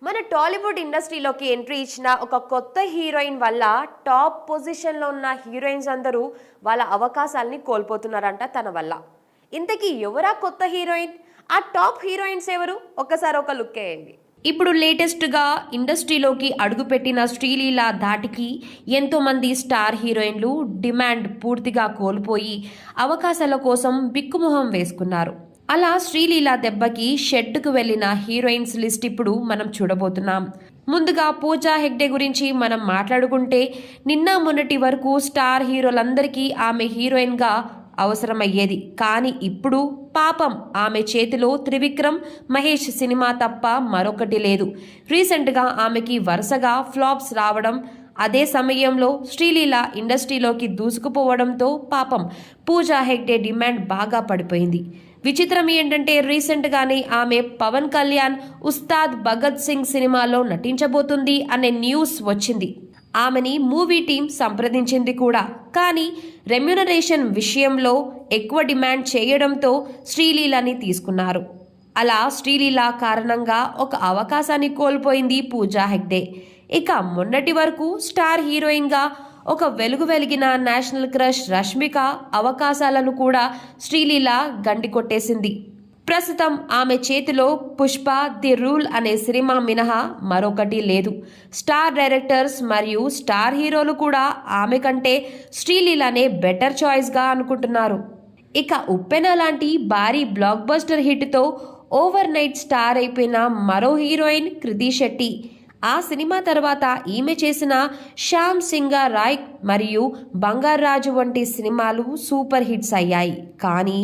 మన టాలీవుడ్ ఇండస్ట్రీలోకి ఎంట్రీ ఇచ్చిన ఒక కొత్త హీరోయిన్ వల్ల టాప్ పొజిషన్లో ఉన్న హీరోయిన్స్ అందరూ వాళ్ళ అవకాశాలని కోల్పోతున్నారంట తన వల్ల. ఇంతకీ ఎవరా కొత్త హీరోయిన్? ఆ టాప్ హీరోయిన్స్ ఎవరు? ఒక్కసారి ఒక లుక్ వేయండి. ఇప్పుడు లేటెస్ట్గా ఇండస్ట్రీలోకి అడుగుపెట్టిన శ్రీలీల ధాటికి ఎంతోమంది స్టార్ హీరోయిన్లు డిమాండ్ పూర్తిగా కోల్పోయి అవకాశాల కోసం బిక్కుమొహం వేసుకున్నారు. అలా శ్రీలీల దెబ్బకి షెడ్డుకు వెళ్లిన హీరోయిన్స్ లిస్ట్ ఇప్పుడు మనం చూడబోతున్నాం. ముందుగా పూజా హెగ్డే గురించి మనం మాట్లాడుకుంటే నిన్న మొన్నటి వరకు స్టార్ హీరోలందరికీ ఆమె హీరోయిన్గా అవసరమయ్యేది. కానీ ఇప్పుడు పాపం ఆమె చేతిలో త్రివిక్రమ్, మహేష్ సినిమా తప్ప మరొకటి లేదు. రీసెంట్గా ఆమెకి వరుసగా ఫ్లాప్స్ రావడం, అదే సమయంలో శ్రీలీల ఇండస్ట్రీలోకి దూసుకుపోవడంతో పాపం పూజా హెగ్డే డిమాండ్ బాగా పడిపోయింది. విచిత్రం ఏంటంటే రీసెంట్గానే ఆమె పవన్ కళ్యాణ్ ఉస్తాద్ భగత్ సింగ్ సినిమాలో నటించబోతుంది అనే న్యూస్ వచ్చింది. ఆమెని మూవీ టీం సంప్రదించింది కూడా. కానీ రెమ్యునరేషన్ విషయంలో ఎక్కువ డిమాండ్ చేయడంతో శ్రీలీలని తీసుకున్నారు. అలా శ్రీలీల కారణంగా ఒక అవకాశాన్ని కోల్పోయింది పూజా హెగ్డే. ఇక మొన్నటి వరకు స్టార్ హీరోయిన్గా ఒక వెలుగు వెలిగిన నేషనల్ క్రష్ రష్మిక అవకాశాలను కూడా శ్రీలీల గండికొట్టేసింది. ప్రస్తుతం ఆమె చేతిలో పుష్ప ది రూల్ అనే సినిమా మినహా మరొకటి లేదు. స్టార్ డైరెక్టర్స్ మరియు స్టార్ హీరోలు కూడా ఆమె కంటే శ్రీలీలనే బెటర్ చాయిస్గా అనుకుంటున్నారు. ఇక ఉప్పెన లాంటి భారీ బ్లాక్ బస్టర్ హిట్తో ఓవర్ నైట్ స్టార్ అయిపోయిన మరో హీరోయిన్ కృతి శెట్టి. ఆ సినిమా తర్వాత ఈమె చేసిన శ్యామ్ సింగా రాయ్ మరియు బంగారాజు వంటి సినిమాలు సూపర్ హిట్స్ అయ్యాయి. కానీ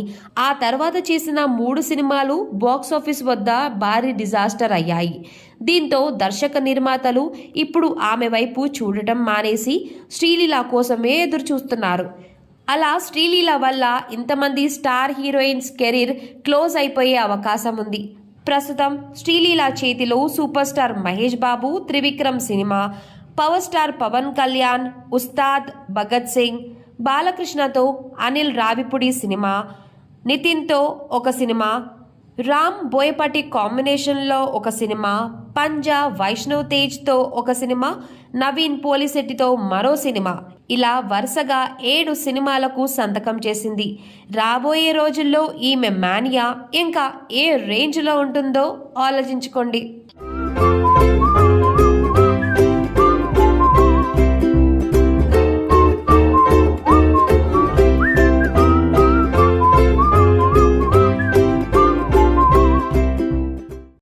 ఆ తర్వాత చేసిన 3 సినిమాలు బాక్సాఫీస్ వద్ద భారీ డిజాస్టర్ అయ్యాయి. దీంతో దర్శక నిర్మాతలు ఇప్పుడు ఆమె వైపు చూడటం మానేసి శ్రీలీల కోసమే ఎదురు చూస్తున్నారు. అలా శ్రీలీల వల్ల ఇంతమంది స్టార్ హీరోయిన్స్ కెరీర్ క్లోజ్ అయిపోయే అవకాశం ఉంది. ప్రస్తుతం శ్రీలీల చేతిలో super star Mahesh Babu Trivikram cinema, power star Pawan Kalyan Ustaad Bhagat Singh, బాలకృష్ణతో అనిల్ రావిపూడి సినిమా, నితిన్తో ఒక సినిమా, రామ్ బోయపాటి కాంబినేషన్లో ఒక సినిమా, పంజా వైష్ణవ్ తేజ్తో ఒక సినిమా, నవీన్ పోలిశెట్టితో మరో సినిమా, ఇలా వరుసగా 7 సినిమాలకు సంతకం చేసింది. రాబోయే రోజుల్లో ఈమె మానియా ఇంకా ఏ రేంజ్లో ఉంటుందో ఆలోచించుకోండి.